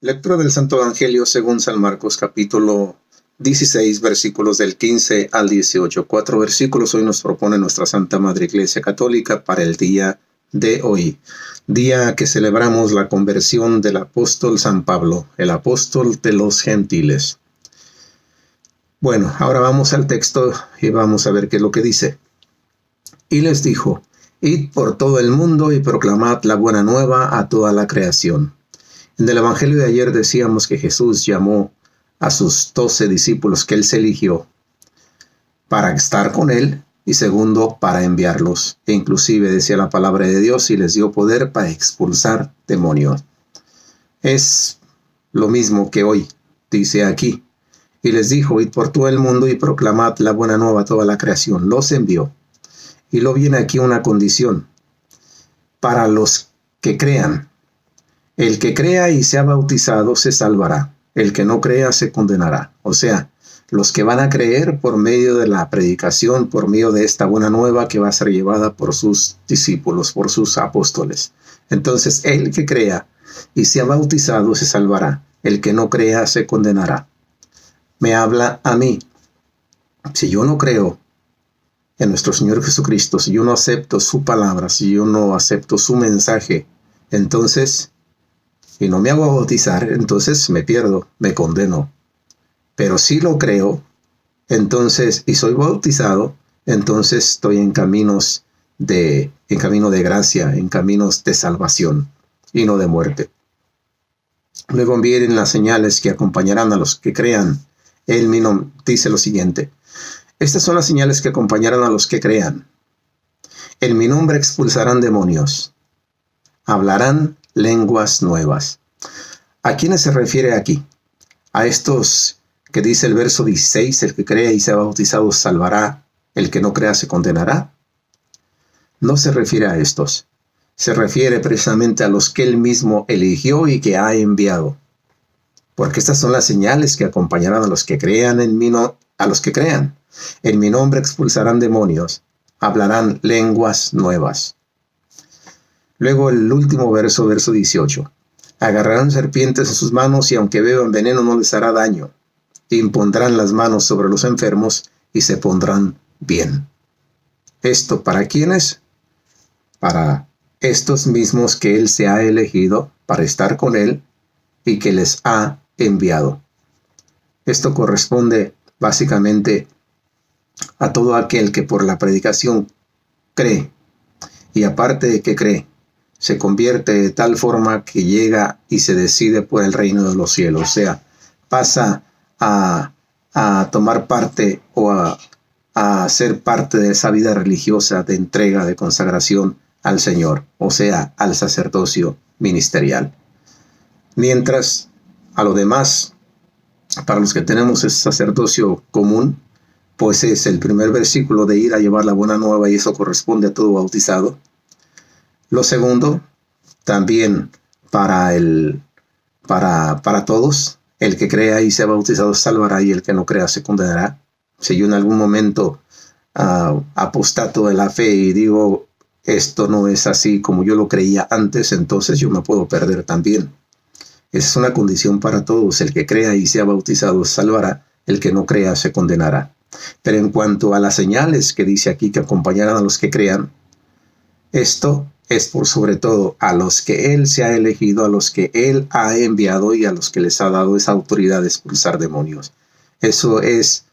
Lectura del Santo Evangelio según San Marcos, capítulo 16, versículos del 15 al 18. 4 versículos hoy nos propone nuestra Santa Madre Iglesia Católica para el día de hoy, día que celebramos la conversión del apóstol San Pablo, el apóstol de los gentiles. Bueno, ahora vamos al texto y vamos a ver qué es lo que dice. Y les dijo: id por todo el mundo y proclamad la buena nueva a toda la creación. En el Evangelio de ayer decíamos que Jesús llamó a sus 12 discípulos que él se eligió para estar con él y segundo, para enviarlos. E inclusive decía la palabra de Dios y les dio poder para expulsar demonios. Es lo mismo que hoy dice aquí. Y les dijo: id por todo el mundo y proclamad la buena nueva a toda la creación. Los envió. Y luego viene aquí una condición para los que crean. El que crea y sea bautizado se salvará. El que no crea se condenará. O sea, los que van a creer por medio de la predicación, por medio de esta buena nueva que va a ser llevada por sus discípulos, por sus apóstoles. Entonces, el que crea y sea bautizado se salvará. El que no crea se condenará. Me habla a mí. Si yo no creo en nuestro Señor Jesucristo, si yo no acepto su palabra, si yo no acepto su mensaje, entonces, y no me hago bautizar, entonces me pierdo, me condeno. Pero si lo creo, entonces, y soy bautizado, entonces estoy en camino de gracia, en caminos de salvación y no de muerte. Luego vienen las señales que acompañarán a los que crean. Él mismo dice lo siguiente: estas son las señales que acompañarán a los que crean. En mi nombre expulsarán demonios. Hablarán lenguas nuevas. ¿A quiénes se refiere aquí? A estos que dice el verso 16, el que crea y sea bautizado salvará, el que no crea se condenará. No se refiere a estos. Se refiere precisamente a los que él mismo eligió y que ha enviado. Porque estas son las señales que acompañarán a los que crean en mí, a los que crean. En mi nombre expulsarán demonios, hablarán lenguas nuevas. Luego el último verso, verso 18. Agarrarán serpientes en sus manos y aunque beban veneno no les hará daño. Impondrán las manos sobre los enfermos y se pondrán bien. ¿Esto para quiénes? Para estos mismos que él se ha elegido para estar con él y que les ha enviado. Esto corresponde básicamente a todo aquel que por la predicación cree, y aparte de que cree, se convierte de tal forma que llega y se decide por el reino de los cielos. O sea, pasa a tomar parte o a ser parte de esa vida religiosa de entrega, de consagración al Señor, o sea, al sacerdocio ministerial. Mientras a lo demás, para los que tenemos ese sacerdocio común, pues es el primer versículo de ir a llevar la buena nueva y eso corresponde a todo bautizado. Lo segundo, también para todos, el que crea y sea bautizado salvará y el que no crea se condenará. Si yo en algún momento apostato de la fe y digo esto no es así como yo lo creía antes, entonces yo me puedo perder también. Esa es una condición para todos. El que crea y sea bautizado salvará, el que no crea se condenará. Pero en cuanto a las señales que dice aquí que acompañarán a los que crean, esto es por sobre todo a los que él se ha elegido, a los que él ha enviado y a los que les ha dado esa autoridad de expulsar demonios. Eso es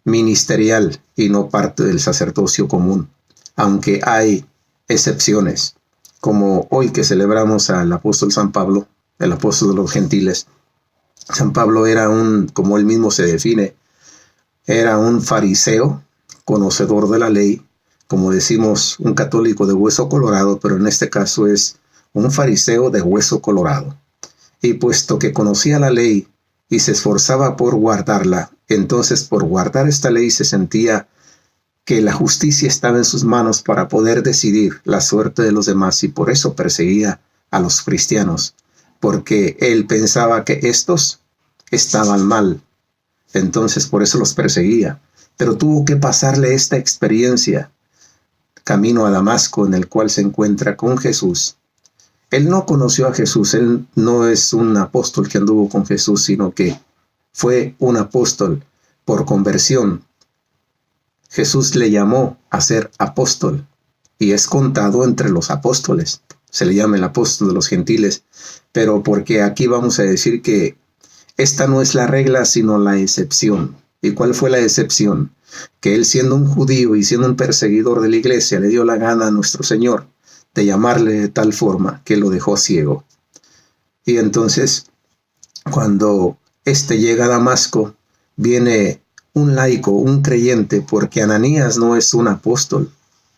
ministerial y no parte del sacerdocio común, aunque hay excepciones, como hoy que celebramos al apóstol San Pablo, el apóstol de los gentiles. San Pablo era como él mismo se define, era un fariseo, conocedor de la ley, como decimos, un católico de hueso colorado, pero en este caso es un fariseo de hueso colorado. Y puesto que conocía la ley y se esforzaba por guardarla, entonces por guardar esta ley se sentía que la justicia estaba en sus manos para poder decidir la suerte de los demás y por eso perseguía a los cristianos, porque él pensaba que estos estaban mal. Entonces por eso los perseguía. Pero tuvo que pasarle esta experiencia, camino a Damasco, en el cual se encuentra con Jesús. Él no conoció a Jesús, él no es un apóstol que anduvo con Jesús, sino que fue un apóstol por conversión. Jesús le llamó a ser apóstol y es contado entre los apóstoles. Se le llama el apóstol de los gentiles, pero porque aquí vamos a decir que esta no es la regla, sino la excepción. ¿Y cuál fue la excepción? Que él, siendo un judío y siendo un perseguidor de la iglesia, le dio la gana a nuestro Señor de llamarle de tal forma que lo dejó ciego. Y entonces, cuando éste llega a Damasco, viene un laico, un creyente, porque Ananías no es un apóstol,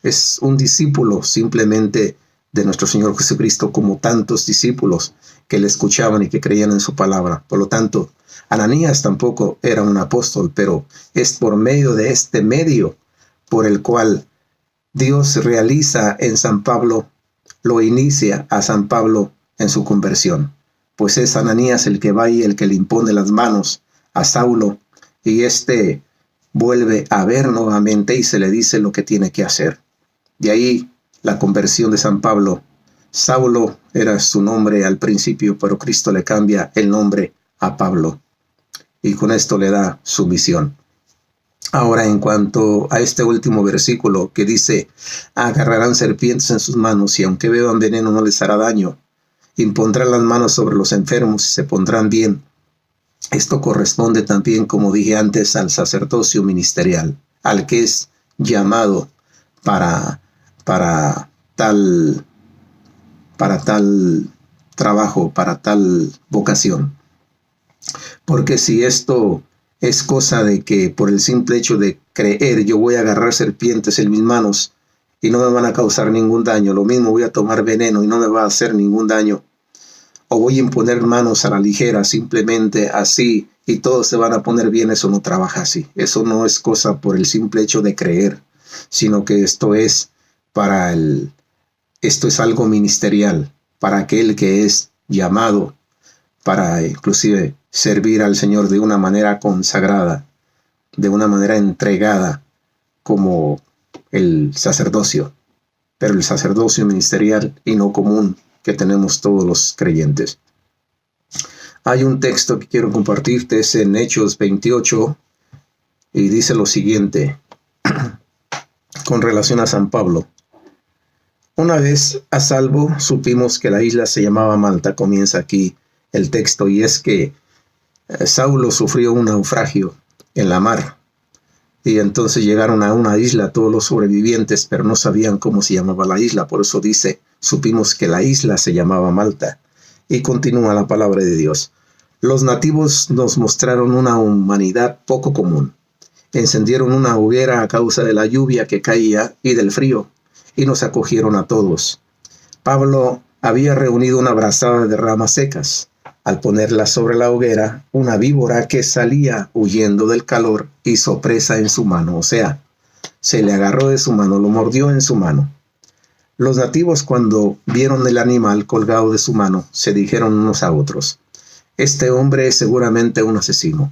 es un discípulo simplemente de nuestro Señor Jesucristo, como tantos discípulos que le escuchaban y que creían en su palabra. Por lo tanto, Ananías tampoco era un apóstol, pero es por medio de este medio por el cual Dios realiza en San Pablo, lo inicia a San Pablo en su conversión. Pues es Ananías el que va y el que le impone las manos a Saulo, y éste vuelve a ver nuevamente y se le dice lo que tiene que hacer. De ahí la conversión de San Pablo. Saulo era su nombre al principio, pero Cristo le cambia el nombre a Pablo, y con esto le da su misión. Ahora, en cuanto a este último versículo que dice, agarrarán serpientes en sus manos y aunque beban veneno no les hará daño, impondrán las manos sobre los enfermos y se pondrán bien. Esto corresponde también, como dije antes, al sacerdocio ministerial, al que es llamado para tal trabajo, para tal vocación. Porque si esto es cosa de que por el simple hecho de creer yo voy a agarrar serpientes en mis manos y no me van a causar ningún daño, lo mismo voy a tomar veneno y no me va a hacer ningún daño, o voy a imponer manos a la ligera simplemente así y todos se van a poner bien, eso no trabaja así. Eso no es cosa por el simple hecho de creer, sino que esto es algo ministerial para aquel que es llamado para inclusive servir al Señor de una manera consagrada, de una manera entregada, como el sacerdocio, pero el sacerdocio ministerial y no común que tenemos todos los creyentes. Hay un texto que quiero compartirte, es en Hechos 28, y dice lo siguiente, con relación a San Pablo. Una vez a salvo, supimos que la isla se llamaba Malta, comienza aquí el texto, y es que Saulo sufrió un naufragio en la mar, y entonces llegaron a una isla todos los sobrevivientes, pero no sabían cómo se llamaba la isla, por eso dice, supimos que la isla se llamaba Malta, y continúa la palabra de Dios. Los nativos nos mostraron una humanidad poco común, encendieron una hoguera a causa de la lluvia que caía y del frío, y nos acogieron a todos. Pablo había reunido una brazada de ramas secas. Al ponerla sobre la hoguera, una víbora que salía huyendo del calor hizo presa en su mano, o sea, se le agarró de su mano, lo mordió en su mano. Los nativos, cuando vieron el animal colgado de su mano, se dijeron unos a otros, este hombre es seguramente un asesino.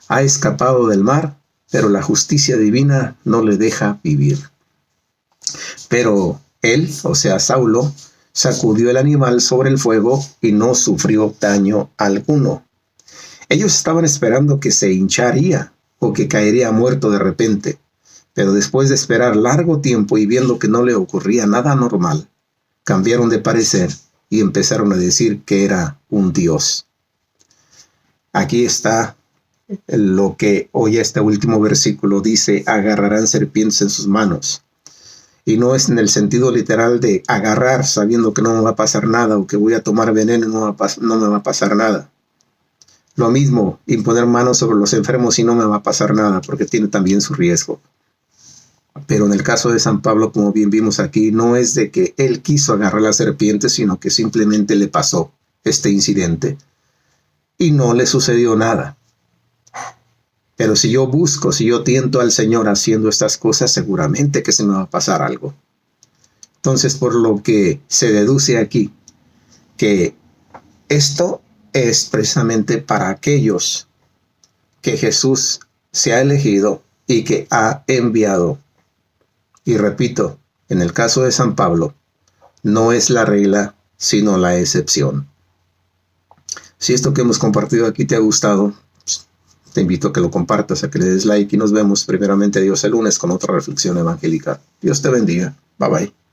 Ha escapado del mar, pero la justicia divina no le deja vivir. Pero él, o sea, Saulo, sacudió el animal sobre el fuego y no sufrió daño alguno. Ellos estaban esperando que se hincharía o que caería muerto de repente, pero después de esperar largo tiempo y viendo que no le ocurría nada anormal, cambiaron de parecer y empezaron a decir que era un dios. Aquí está lo que hoy este último versículo dice, agarrarán serpientes en sus manos. Y no es en el sentido literal de agarrar sabiendo que no me va a pasar nada o que voy a tomar veneno y no me va a pasar nada. Lo mismo, imponer manos sobre los enfermos y no me va a pasar nada porque tiene también su riesgo. Pero en el caso de San Pablo, como bien vimos aquí, no es de que él quiso agarrar la serpiente, sino que simplemente le pasó este incidente y no le sucedió nada. Pero si yo tiento al Señor haciendo estas cosas, seguramente que se me va a pasar algo. Entonces, por lo que se deduce aquí, que esto es precisamente para aquellos que Jesús se ha elegido y que ha enviado. Y repito, en el caso de San Pablo, no es la regla, sino la excepción. Si esto que hemos compartido aquí te ha gustado, te invito a que lo compartas, a que le des like y nos vemos primeramente Dios el lunes con otra reflexión evangélica. Dios te bendiga. Bye bye.